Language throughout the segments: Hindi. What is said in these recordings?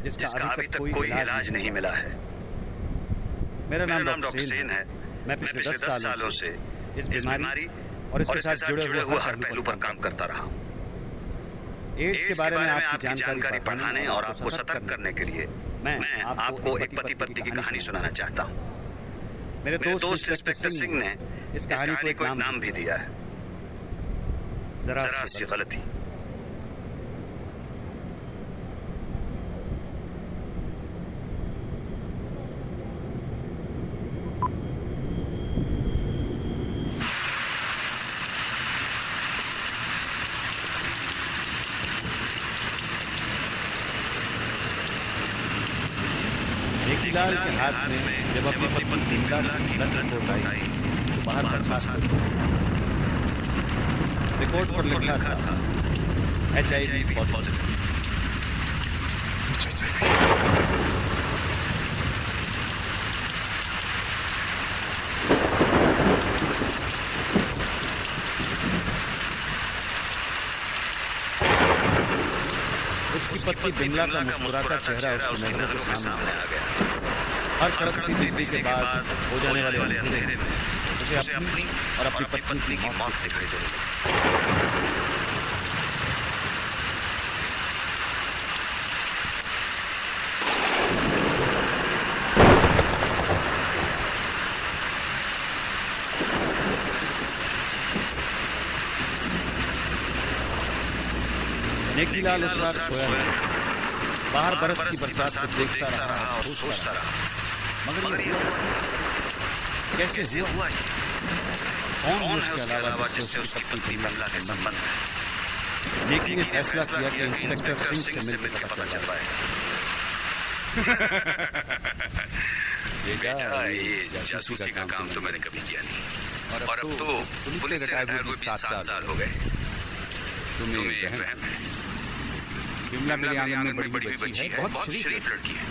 जिसका अभी तक कोई इलाज नहीं मिला है। मेरा नाम डॉक्टर सेन है। मैं पिछले 10 सालों से इस बीमारी और इसके साथ जुड़े हुए हर पहलू पर काम करता रहा हूँ। एड्स के बारे में आपकी जानकारी बढ़ाने और आपको सतर्क करने के लिए मैं आपको एक पति पत्नी की कहानी सुनाना चाहता हूँ। मेरे दोस्त इंस्पेक्टर सिंह ने इस कहानी को एक नाम भी दिया है, जरा सी गलती। लाल के हाथ में जब अपनी पत्नी बिमला की रिपोर्ट आई तो बाहर बरसात हुई। रिपोर्ट पर लिखा था HIV पॉजिटिव। उसकी पत्नी बिमला का मुस्कुराता चेहरा उसकी नजरों के सामने आ गया। हर कड़कती बिजली के बाद हो जाने वाले अंधेरे में उसे अपनी और अपनी पत्नी की मौत दिखाई दे रही। नेकीलाल उस रात सोया नहीं। बाहर बरसती बरसात को देखता रहा और सोचता रहा, मगर ये कैसे हुआ? कौन है उसके अलावा जिससे उसकी पत्नी बिमला के संबंध है? नेकी ने फैसला किया कि इंस्पेक्टर सिंह से मिलकर पता चल पाएगा। बेटा, ये जासूसी का काम तो मैंने कभी किया नहीं, और अब तो पुलिस से रिटायर हुए 7 साल हो गए। तुम्हें वहम है? बिमला मेरे आंगन में बड़ी हुई बच्ची है, बहुत शरीफ लड़की है।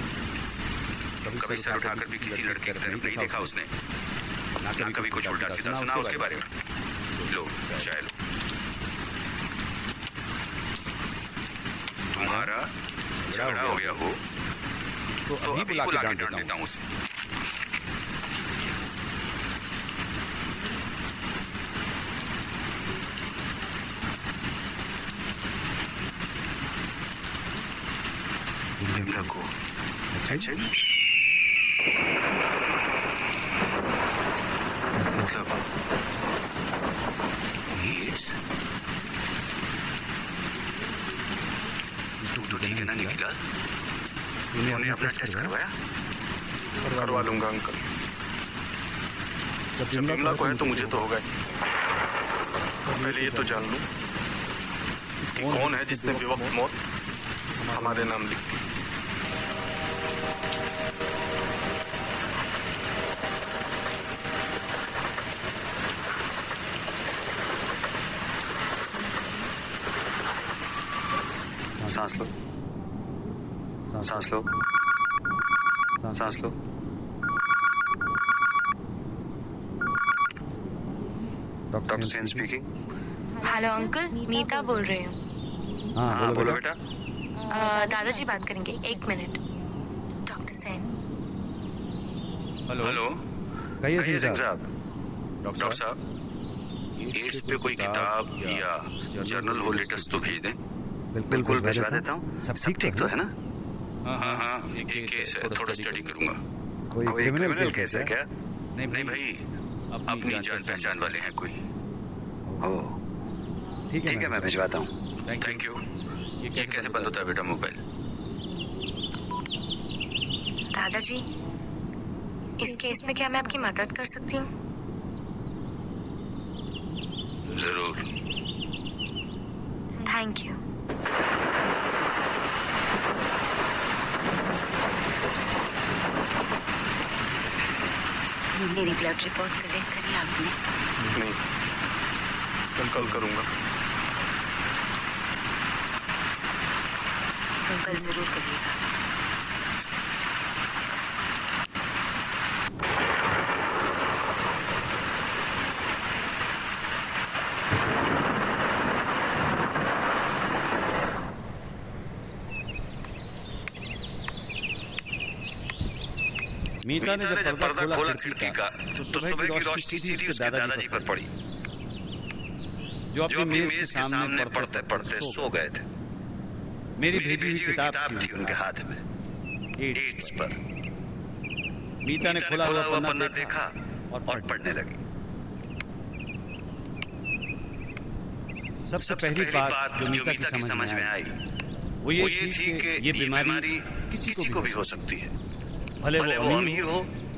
कभी सर उठाकर भी किसी लड़के की तरफ नहीं देखा उसने, ना कभी कुछ उल्टा सीधा सुना उसके बारे में। लो चाय लो। तुम्हारा झगड़ा हो गया हो तो अभी बुला के डांट देता हूँ उसे। बिमला को मतलब तू ठीक है ना निकला? तूने अपना टेस्ट करवाया? करवा लूंगा अंकल। जब बिमला को है तो मुझे तो होगा ही। पहले ये तो जान लूं कि कौन है जिसने बेवक्त मौत हमारे नाम लिख दी। सांस लो, सांस लो, सांस लो। Doctor Sen speaking. Hello uncle, Meeta बोल रही हूँ। हाँ बोलो बेटा। दादाजी बात करेंगे, 1 मिनट। डॉक्टर सेन। हेलो कहिए सिंह साहब। डॉक्टर साहब, एड्स पे कोई किताब या जर्नल हो लेटेस्ट तो भेज दें। बिल्कुल भिजवा देता हूँ। सब ठीक तो है ना? हाँ, एक केस है, थोड़ा स्टडी करूंगा। कोई क्रिमिनल केस है क्या? नहीं भाई, अपनी जान पहचान वाले हैं कोई। ओह ठीक है, मैं भिजवाता हूँ। Thank you. ये कैसे बंद होता है बेटा मोबाइल? दादाजी, इस केस में क्या मैं आपकी मदद कर सकती हूँ? जरूर। Thank you. मेरी ब्लड रिपोर्ट कलेक्ट करी आपने? नहीं, कल करूंगा। कल जरूर करिएगा। मीता ने जब पर्दा खोला खिड़की का तो सुबह की रोशनी सीधी उसके दादाजी पर पड़ी, जो अपनी मेज के सामने पढ़ते पढ़ते सो गए थे। मेरी भेजी हुई किताब थी उनके हाथ में, एड्स पर। मीता ने खुला हुआ पन्ना देखा और पढ़ने लगी। सबसे पहली बात जो मीता की समझ में आई वो ये थी कि ये बीमारी किसी को भी हो सकती है, भले वो अमीर हो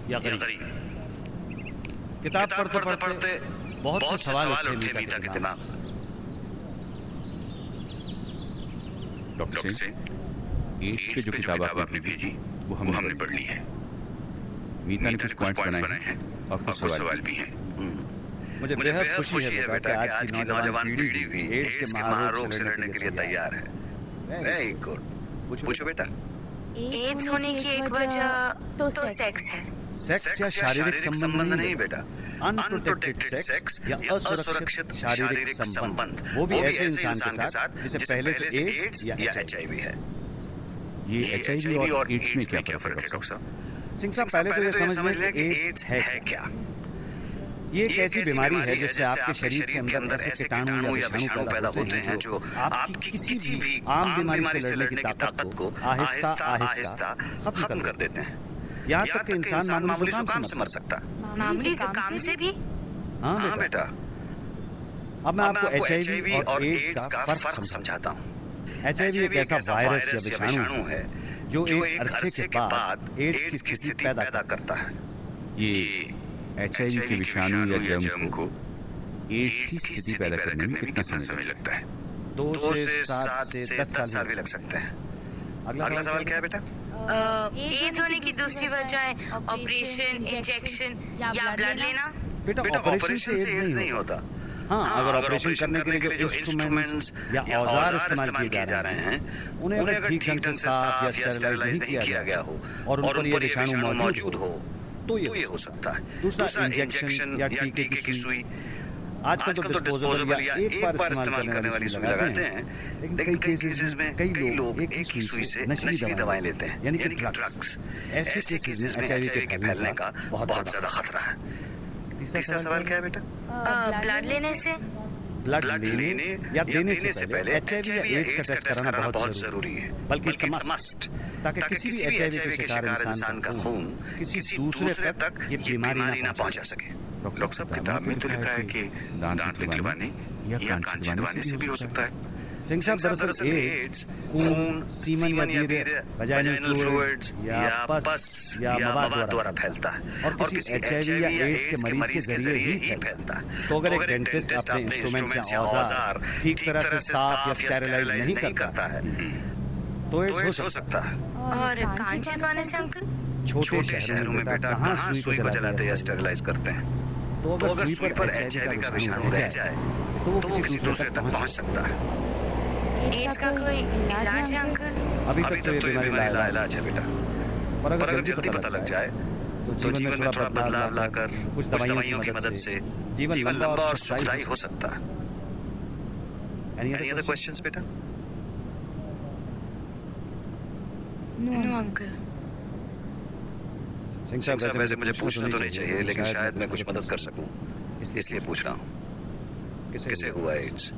या गरीब। किताब पढ़ते पढ़ते बहुत से सवाल उठे मीता के दिमाग में। डॉक्टर सिंह, एड्स की जो किताब आपने भेजी वो हमने पढ़ ली है। मीता ने कुछ पॉइंट्स बनाए हैं और कुछ सवाल भी हैं। मुझे बेहद खुशी है बेटा कि आज की नौजवान पीढ़ी भी एड्स के महारोग से लड़ने के लिए तैयार है। Very good. पूछो बेटा। एड्स होने की एक वजह तो सेक्स है। सेक्स या शारीरिक संबंध नहीं बेटा, अनप्रोटेक्टेड सेक्स या असुरक्षित शारीरिक संबंध, वो भी ऐसे इंसान के साथ जिसे पहले से एड्स या HIV है। ये HIV और एड्स में क्या फर्क है डॉक्टर साहब? सिंह साहब, पहले तो ये समझ लें कि एड्स है क्या। ये एक ऐसी बीमारी है जिससे आपके शरीर के अंदर ऐसे कीटाणु या विषाणु पैदा होते हैं जो आपकी किसी भी आम बीमारी से लड़ने की ताकत को आहिस्ता आहिस्ता खत्म कर देते हैं। यहाँ तक कि इंसान मामूली जुकाम से मर सकता है। मामूली जुकाम से भी? हाँ बेटा। अब मैं आपको HIV और एड्स का फर्क समझाता हूँ। HIV एक ऐसा वायरस या विषाणु है जो एक अरसे के बाद एड्स की स्थिति पैदा करता है। ये HIV के विषाणु या जर्म को एड्स की स्थिति पैदा करने में कितना समय लगता है? 2 से 7 से 10 साल भी लग सकते हैं। अगला सवाल क्या है बेटा? एड्स होने की दूसरी वजह ऑपरेशन, इंजेक्शन या ब्लड लेना? बेटा ऑपरेशन से एड्स नहीं होता। हाँ, अगर ऑपरेशन करने के लिए जो इंस्ट्रूमेंट्स या औजार इस्तेमाल किए जा रहे हैं उन्हें अगर ठीक ढंग से साफ या स्टेरिलाइज नहीं किया गया हो और उन पर ये विषाणु मौजूद हो तो ये हो सकता है। दूसरा इंजेक्शन या टीके की सुई। आजकल तो डिस्पोजेबल या एक बार इस्तेमाल करने वाली सुई लगाते हैं, लेकिन कई केसेस में कई लोग एक ही सुई से नशीली दवाएं लेते हैं, यानी कि ड्रग्स। ऐसे केसेस में HIV के फैलने का बहुत ज्यादा खतरा है। तीसरा सवाल क्या है बेटा? ब्लड लेने से? ब्लड लेने या देने से पहले HIV या एड्स का टेस्ट कराना बहुत जरूरी है, बल्कि इट्स अ मस्ट, ताकि किसी भी HIV के शिकार इंसान का खून किसी दूसरे तक ये बीमारी ना पहुंचा सके। डॉक्टर साहब, किताब में तो लिखा है कि दांत निकलवाने या कान छिदवाने से भी हो सकता है। सिंह साहब, दरअसल एड्स खून, सीमन या वीर्य, वजाइनल फ्लूइड्स या पस या मवाद द्वारा फैलता है और किसी HIV या एड्स के मरीज के जरिए ही फैलता है। तो अगर एक डेंटिस्ट अपने इंस्ट्रूमेंट्स या औजार ठीक तरह से साफ या स्टेरिलाइज नहीं करता है तो एड्स हो सकता है। और कान छिदवाने से अंकल? छोटे शहरों में बेटा कहाँ सुई को जलाते या स्टेरिलाइज करते हैं, तो अगर सुई पर HIV का विषाणु रह जाए तो वो किसी दूसरे तक पहुंच सकता है। एड्स का कोई इलाज है अंकल? अभी तक तो ये बीमारी लाइलाज है बेटा, पर अगर जल्दी पता लग जाए तो जीवन में थोड़ा बदलाव लाकर कुछ दवाइयों की मदद से जीवन लंबा और सुखदायी हो सकता है। Any other questions बेटा? No uncle. सिंह साहब, वैसे मुझे पूछना तो नहीं चाहिए, लेकिन शायद मैं कुछ मदद कर सकूं, इसलिए पूछ रहा हूँ। कैसे हुआ एड्स?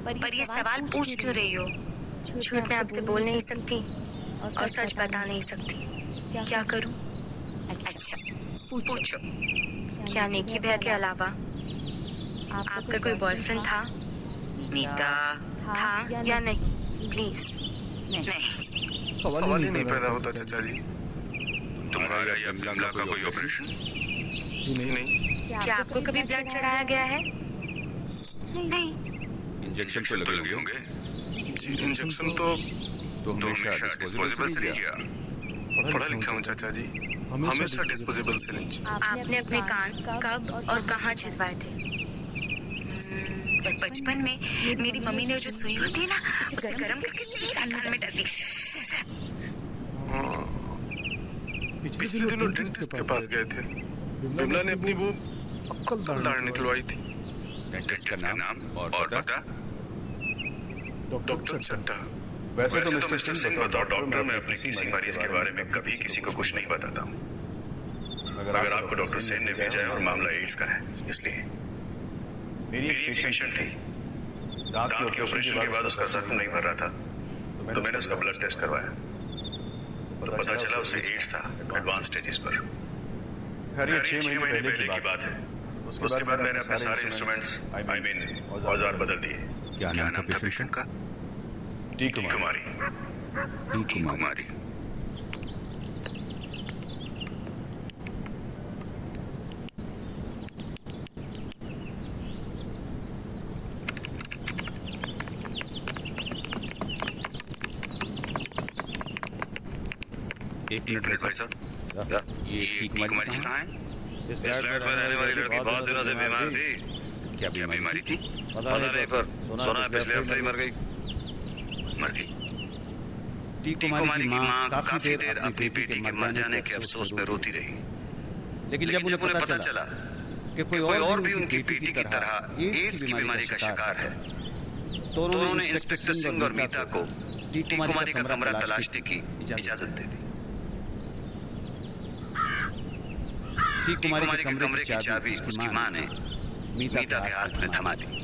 पर ये सवाल पूछ क्यों रही हो? झूठ मैं आपसे बोल नहीं सकती और सच बता नहीं सकती। क्या करूं? अच्छा पूछो। क्या निकी भैया के अलावा आपका कोई बॉयफ्रेंड था? मीता था या नहीं? प्लीज। नहीं, सवाल ही नहीं पैदा होता चाचा जी। तुम्हारा या बिमला का कोई ऑपरेशन? जी नहीं। क्या आपको कभी ब्लड चढ़ाया गया है? नहीं। इंजेक्शन तो लगे होंगे? जी, इंजेक्शन तो हमेशा डिस्पोजेबल से नहीं किया। पढ़ा लिखा हूँ चाचा जी, हमेशा डिस्पोजेबल से नहीं। आपने अपने कान कब और कहाँ छिदवाए थे? बचपन में मेरी मम्मी ने जो सुई होती है ना, उसे गर्म करके सीधा कान में डाल दी। पिछले दिनों डेंटिस्ट के पास गए थे। बिमला ने अपनी वो अक्कल दाढ़ निकलवाई थी। डेंटिस्ट का नाम और पता? डॉक्टर चड्ढा। वैसे तो मिस्टर सिंह, बताओ डॉक्टर, मैं अपने किसी मरीज के बारे में कभी किसी को कुछ नहीं बताता हूँ। मगर आपको डॉक्टर सेन ने भेजा है और मामला एड्स का है, इसलिए। मेरी एक पेशेंट थी, दांत के ऑपरेशन के बाद उसका जख्म नहीं भर रहा था, तो मैंने उसका ब्लड टेस्ट करवाया, तो पता चला उसे एड्स था, एडवांस स्टेजेस पर। ये 6 महीने पहले की बात है। उसके बाद मैंने अपने सारे इंस्ट्रूमेंट्स औजार बदल दिए। क्या नाम था पेशेंट का? टी कुमारी। टी कुमारी। एक मिनट भाई साहब, ये टी कुमारी जी कहाँ है? इस फ्लैट में रहने वाली लड़की बहुत दिनों से बीमार थी। क्या बीमारी थी? पता नहीं, पर सुना है पिछले हफ्ते ही मर गई। टी कुमारी की माँ काफी देर अपनी बेटी के मर जाने के अफसोस में रोती रही, लेकिन जब उन्हें पता चला कि कोई और भी उनकी बेटी की तरह एड्स की बीमारी का शिकार है, तो उन्होंने इंस्पेक्टर सिंह और मीता को टी कुमारी का कमरा तलाशने की इजाजत दे दी। टी कुमारी के कमरे की चाबी उसकी माँ ने मीता के हाथ में थमा दी।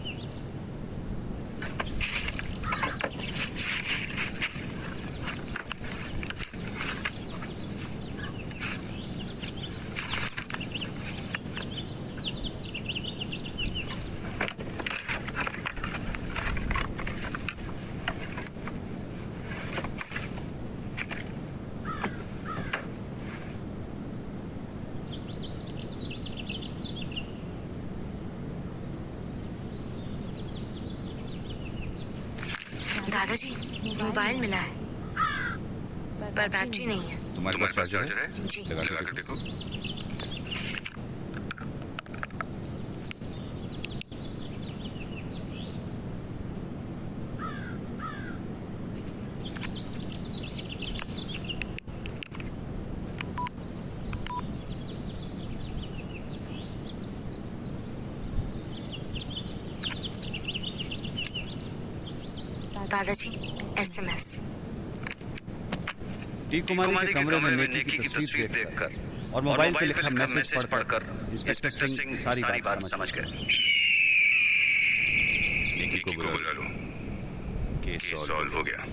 दादाजी, मोबाइल मिला है, पर बैटरी नहीं है। तुम्हारे पास चार्जर है? जी। लगा कर देखो। दादाजी, SMS। टी कुमारी के कमरे में नेकी की तस्वीर देखकर और मोबाइल पे लिखा मैसेज पढ़कर इंस्पेक्टर सिंह सारी बात समझ गए। नेकी को बुला लो, केस सॉल्व हो गया।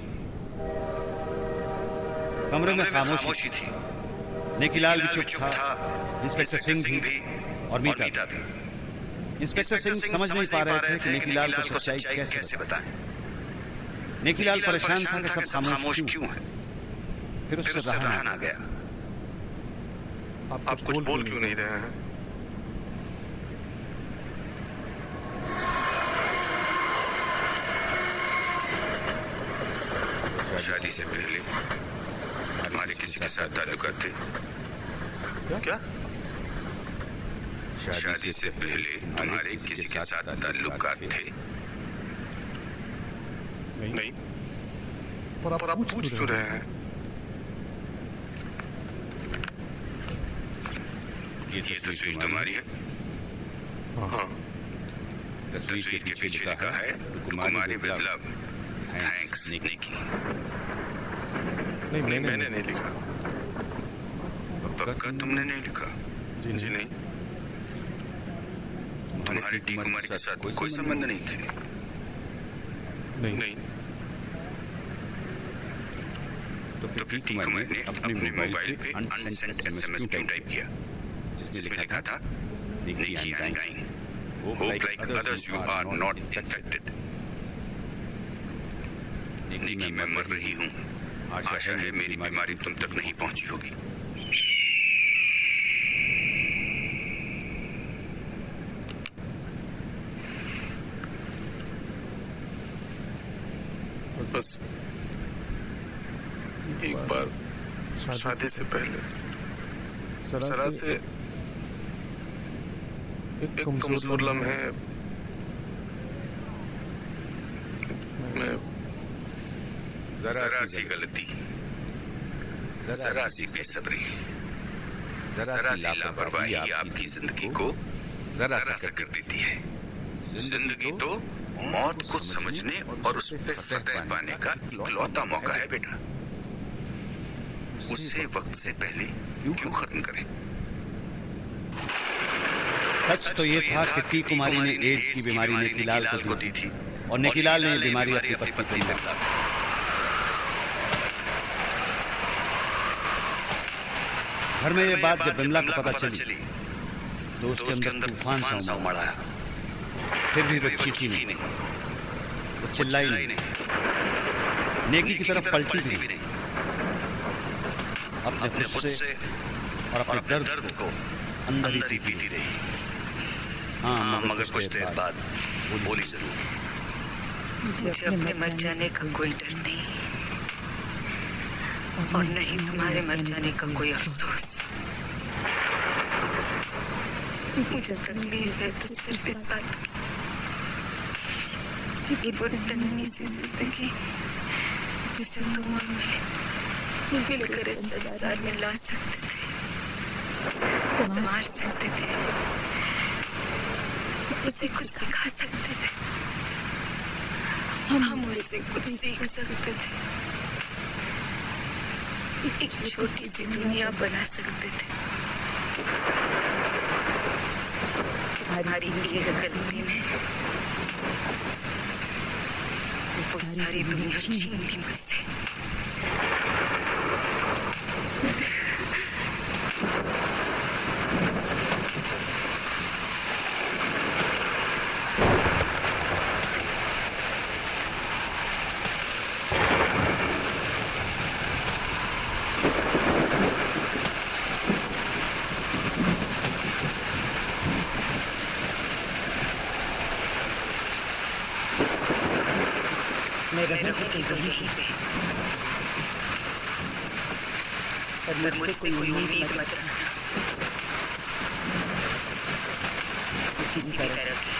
कमरे में खामोशी थी। नेकीलाल भी चुप था, इंस्पेक्टर सिंह भी और मीता भी। इंस्पेक्टर सिंह समझ नहीं पा रहे थे कि नेकीलाल को सच्चाई कैसे बताएं। नेकीलाल परेशान था कि सब खामोश क्यों है। फिर उससे रहा ना गया। आप कुछ बोल क्यों नहीं रहे हैं? शादी से पहले हमारे किसी के साथ ताल्लुकात थे क्या? शादी से पहले तुम्हारे किसी के साथ ताल्लुकात थे? नहीं। पर आप पूछ क्यों रहे हैं? ये तस्वीर तुम्हारी है? हाँ। तस्वीर के पीछे लिखा है कुमारी विद लव, थैंक्स नेकी। नहीं, मैंने नहीं लिखा। पक्का तुमने नहीं लिखा? जी नहीं। तुम्हारे टी कुमारी के साथ कोई संबंध नहीं थे? नहीं। तो टी कुमारी ने अपने मोबाइल पे अनसेंट SMS क्यों टाइप किया जिसमें लिखा था Neki I am dying, hope like others you are not infected. Neki मैं मर रही हूँ, आशा है मेरी बीमारी तुम तक नहीं पहुंची होगी। बस एक बार शादी से पहले जरा से एक कमजोर लम्हे में जरा सी गलती, जरा सी बेसब्री, जरा सी लापरवाही आपकी जिंदगी को जरा सा कर देती है। जिंदगी तो मौत को समझने और उस पे फतह पाने का इकलौता मौका है बेटा। उसे वक्त से पहले क्यों खत्म करें? सच तो ये था कि टी कुमारी ने एड्स की बीमारी नेकीलाल को दी थी और नेकीलाल ने ये बीमारी अपनी पत्नी को दी। घर में ये बात जब बिमला को पता चली तो उसके अंदर तूफान सा उमड़ा। फिर भी वो चीखी नहीं, वो चिल्लाई नहीं, नेकी की तरफ पलटी भी नहीं। अपने गुस्से और अपने दर्द को अंदर ही पीती रही। हाँ, मगर कुछ देर बाद वो बोली जरूर, मुझे अपने मर जाने का कोई डर नहीं और नहीं तुम्हारे मर जाने का कोई अफसोस। मुझे तकलीफ है तो सिर्फ इस बात की कि वो नन्ही सी जिंदगी जिसे तुम और मैं मिलकर इस संसार में ला सकते थे, संवार सकते थे, उसे कुछ सिखा सकते थे, हम उससे कुछ सीख सकते थे, एक छोटी सी दुनिया बना सकते थे। तुम्हारी एक गलती ने वो सारी दुनिया छीन ली मुझसे। मैं रहूंगी तो यहीं पे, पर मुझसे कोई उम्मीद मत रखना किसी भी तरह की।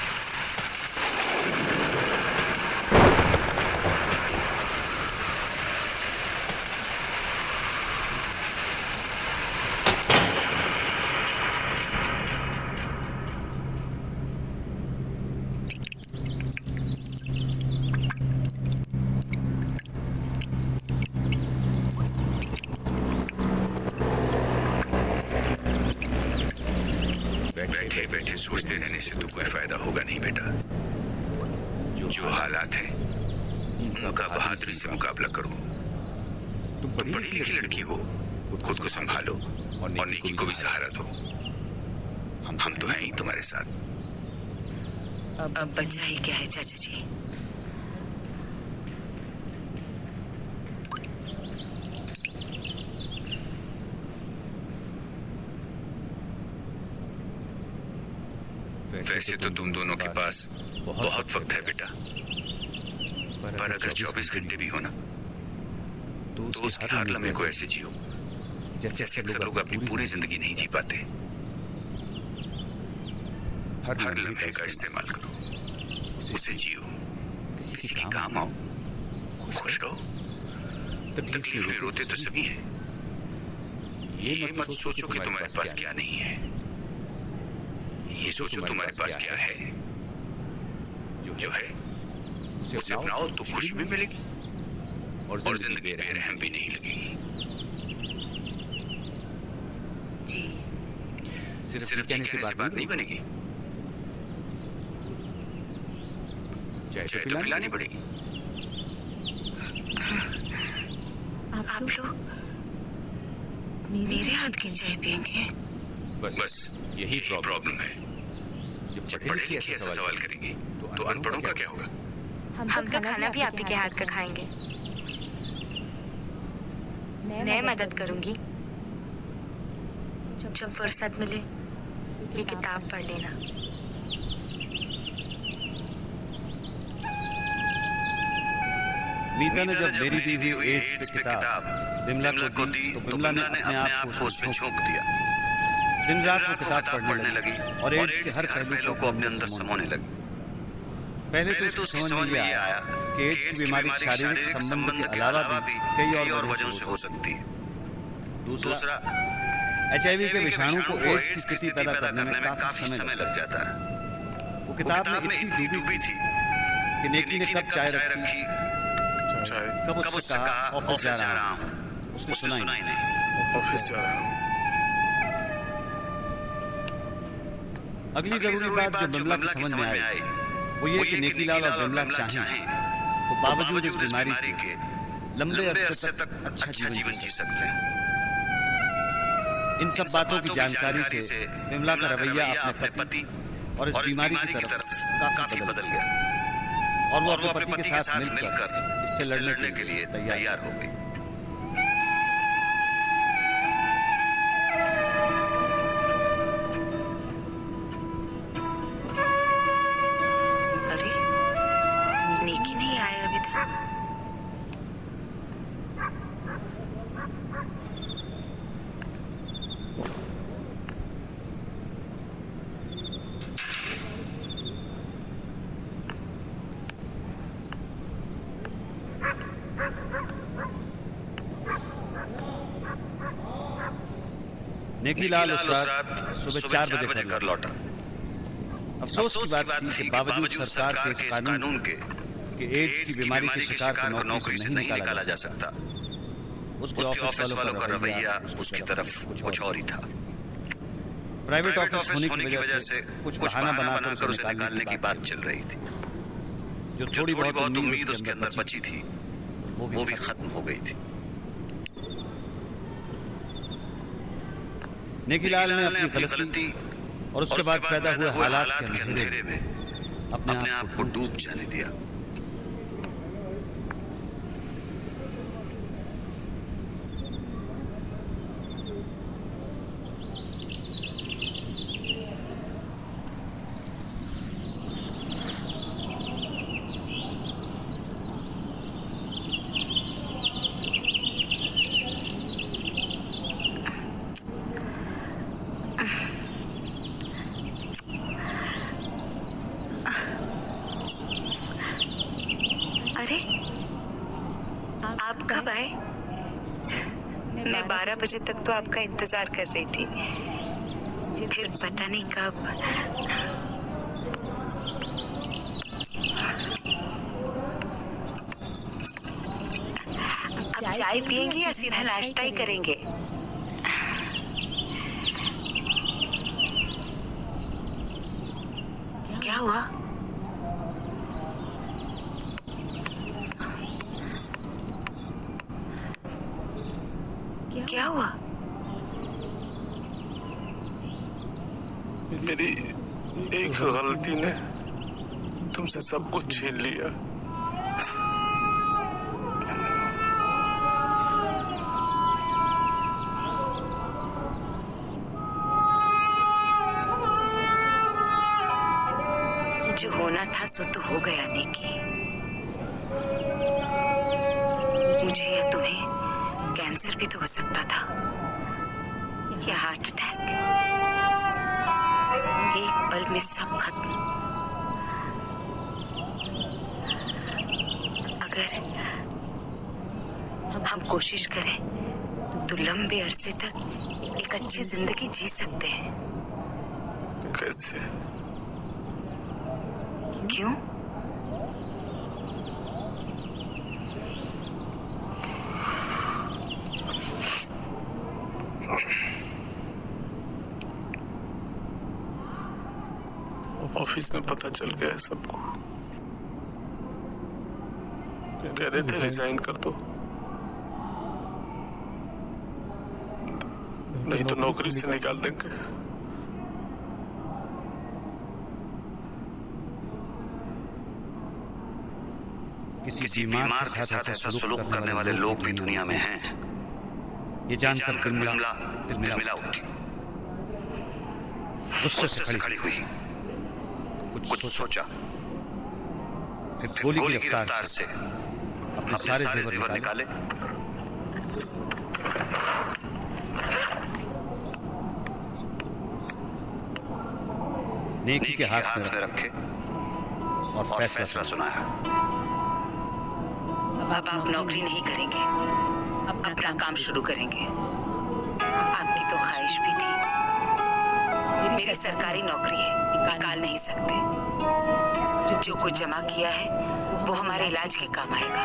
बैठे बैठे सोचते रहने से तो कोई फायदा होगा नहीं बेटा। जो हालात हैं उनका बहादुरी से मुकाबला करो। तुम पढ़ी लिखी लड़की हो, खुद को संभालो और नेकी को भी सहारा दो। हम तो हैं ही तुम्हारे साथ। अब बचा ही क्या है चाचा जी? वैसे तो तुम दोनों के पास बहुत वक्त है बेटा, पर अगर 24 घंटे भी हो ना तो उसके हर लम्हे को ऐसे जियो जैसे अक्सर लोग अपनी पूरी जिंदगी नहीं जी पाते। हर लम्हे का इस्तेमाल करो, उसे जियो, किसी के काम आओ, खुश रहो। तकलीफ में रोते तो सभी हैं। ये मत सोचो कि तुम्हारे पास क्या नहीं है, ये सोचो तुम्हारे पास क्या है। जो है उसे अपनाओ तो खुशी भी मिलेगी और जिंदगी बेरहम भी नहीं लगेगी। जी सिर्फ कहने से बात नहीं बनेगी, चाय तो पिलानी पड़ेगी। आप लोग मेरे हाथ की चाय पियेंगे? बस यही प्रॉब्लम है। जब पढ़े लिखे ऐसा सवाल करेंगे तो अनपढ़ों का क्या होगा? हम तो खाना भी आप ही के हाथ का खाएंगे। मैं मदद करूंगी। जब फुर्सत मिले ये किताब पढ़ लेना। मीता ने जब मेरी दी हुई एड्स पे किताब बिमला को दी तो बिमला ने अपने आप को उसमें झोंक दिया। दिन रात वो किताब पढ़ने लगी और एड्स के हर पहलू को अपने अंदर समोने लगी। पहले तो उसकी समझ में ये आया कि एड्स की बीमारी शारीरिक संबंध के अलावा भी कई और वजहों से हो सकती है। दूसरा, HIV के विषाणु को एड्स की स्थिति पैदा करने में काफी समय लग जाता है। वो किताब में इतनी डूबी थी कि नेकी ने कब चाय रखी, कब उससे कहा ऑफिस जा रहा हूँ, उसने सुना ही नहीं। ऑफिस जा रहा हूँ। अगली जरूरी बात जो बिमला की समझ में आई वो ये कि नेकीलाल और बिमला चाहें तो बावजूद इस बीमारी के लंबे अरसे तक अच्छा जीवन जी सकते हैं। इन सब बातों की जानकारी से बिमला का रवैया अपने पति और इस बीमारी की तरफ काफी बदल गया और वो अपने पति के साथ मिलकर इससे लड़ने के लिए तैयार हो गई। अरे नेकी नहीं आया अभी तक। नेकीलाल उस रात सुबह 4 बजे घर लौटा। अफसोस की बात थी कि बावजूद सरकार के इस कानून के कि एड्स की बीमारी के शिकार को नौकरी से नहीं निकाला जा सकता, उसके ऑफिस वालों का रवैया उसकी तरफ कुछ और ही था। प्राइवेट ऑफिस होने की वजह से कुछ बहाना बनाकर उसे निकालने की बात चल रही थी। जो थोड़ी बहुत उम्मीद उसके अंदर बची थी वो भी खत्म हो गई थी। नेकीलाल ने अपनी गलती और उसके बाद पैदा हुए हालात के अंधेरे में अपने आप को डूब जाने दिया। अरे आप कब आए? मैं 12 बजे तक तो आपका इंतजार कर रही थी, फिर पता नहीं कब। अब चाय पियेंगे या सीधा नाश्ता ही करेंगे? क्या हुआ? क्या हुआ? मेरी एक गलती ने तुमसे सब कुछ छीन लिया। जो होना था सो तो हो गया निकी। मुझे या तुम्हें कैंसर भी तो हो सकता था, या हार्ट अटैक। एक पल में सब खत्म। अगर हम कोशिश करें तो लंबे अरसे तक एक अच्छी जिंदगी जी सकते हैं। कैसे? क्यों? ऑफिस में पता चल गया है सबको। कह रहे थे रिजाइन कर दो, नहीं तो नौकरी से निकाल देंगे। किसी बीमार के साथ ऐसा सलूक करने वाले लोग भी दुनिया में हैं। ये जानकर बिमला तिलमिला उठी, गुस्से से खड़ी हुई, कुछ सोचा, फिर गोली की रफ्तार से अपने सारे जेवर निकाले, नेकी के हाथ में रखे और फैसला सुनाया। अब आप नौकरी नहीं करेंगे, अपना काम शुरू करेंगे। आपकी तो ख्वाहिश भी थी। मेरी सरकारी नौकरी है, निकाल नहीं सकते। जो कुछ जमा किया है वो हमारे इलाज के काम आएगा।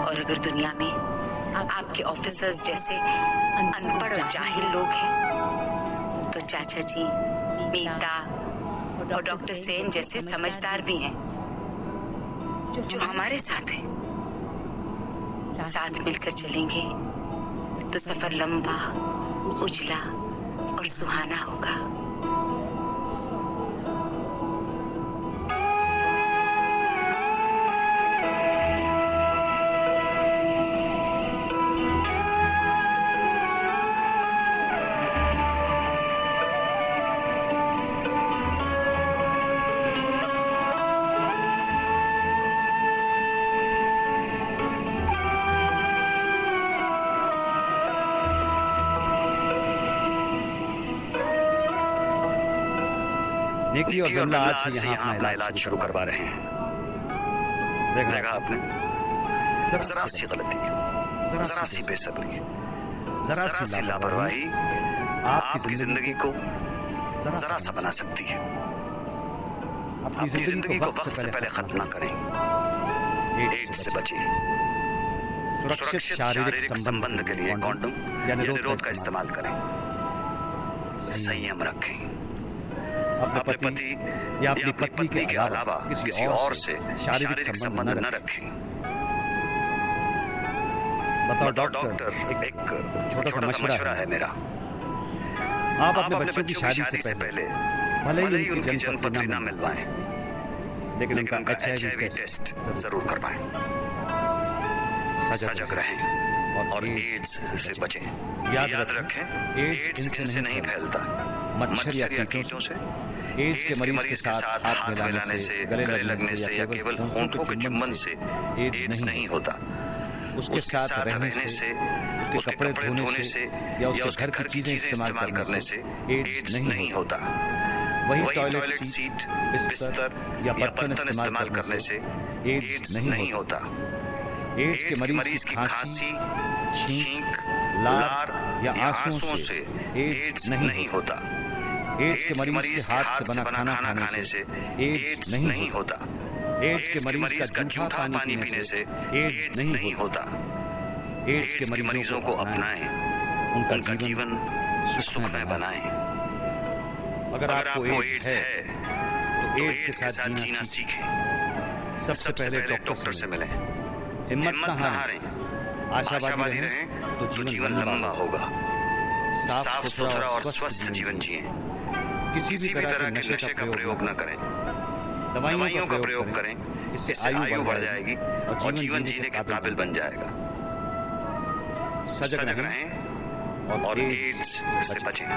और अगर दुनिया में आपके ऑफिसर्स जैसे अनपढ़ और जाहिल लोग हैं, तो चाचा जी, मीता और डॉक्टर सेन जैसे समझदार भी हैं, जो हमारे साथ हैं। साथ मिलकर चलेंगे तो सफर लंबा, उजला और सुहाना होगा। निकी और बिमला आज से यहाँ अपना इलाज शुरू करवा रहे हैं। देखा आपने, जरा सी गलती, जरा सी बेसब्री, जरा सी लापरवाही आपकी जिंदगी को जरा सा बना सकती है। अपनी जिंदगी को वक्त से पहले खत्म ना करें। एड्स से बचिए। सुरक्षित शारीरिक संबंध के लिए कॉन्डोम या निरोध का इस्तेमाल करें। संयम रखें। अपने पति या अपनी पत्नी के अलावा किसी और से शारीरिक संबंध न रखें। बताओ डॉक्टर, एक छोटा सा मशवरा है मेरा। आप अपने बच्चों की शादी से पहले भले ही उनकी जन्मपत्री न मिलवाएं, लेकिन उनका HIV टेस्ट जरूर करवाएं। सजग रहें और एड्स से बचें। याद रखें, एड्स इनसे नहीं फैलता, मच्छर या कीटों से। एड्स के मरीज के साथ हाथ मिलाने से, गले लगने से या केवल होंठों के चुंबन से एड्स नहीं होता। उसके साथ रहने से, उसके कपड़े धोने से या उसके घर की चीजें इस्तेमाल करने से एड्स नहीं होता। वही टॉयलेट सीट, बिस्तर या बर्तन इस्तेमाल करने से एड्स नहीं होता। एड्स के मरीज की खांसी, छींक, लार या आंसुओं से एड्स नहीं होता। एड्स के मरीज के हाथ से बना खाना खाने से एड्स नहीं होता। एड्स के मरीज का जूठा पानी पीने से एड्स नहीं होता। एड्स के मरीजों को अपनाएं, उनका जीवन सुखमय बनाएं। अगर आपको एड्स है तो एड्स के साथ जीना सीखें। सबसे पहले डॉक्टर से मिलें। हिम्मत न हारें, आशावादी रहें तो जीवन लंबा होगा। साफ सुथरा और स्वस्थ जीवन जिएं। किसी भी तरह के नशे का प्रयोग न करें। दवाइयों का प्रयोग करें, इससे आयु बढ़ जाएगी और जीवन जीने के काबिल बन जाएगा। सजग रहें और एड्स से बचें।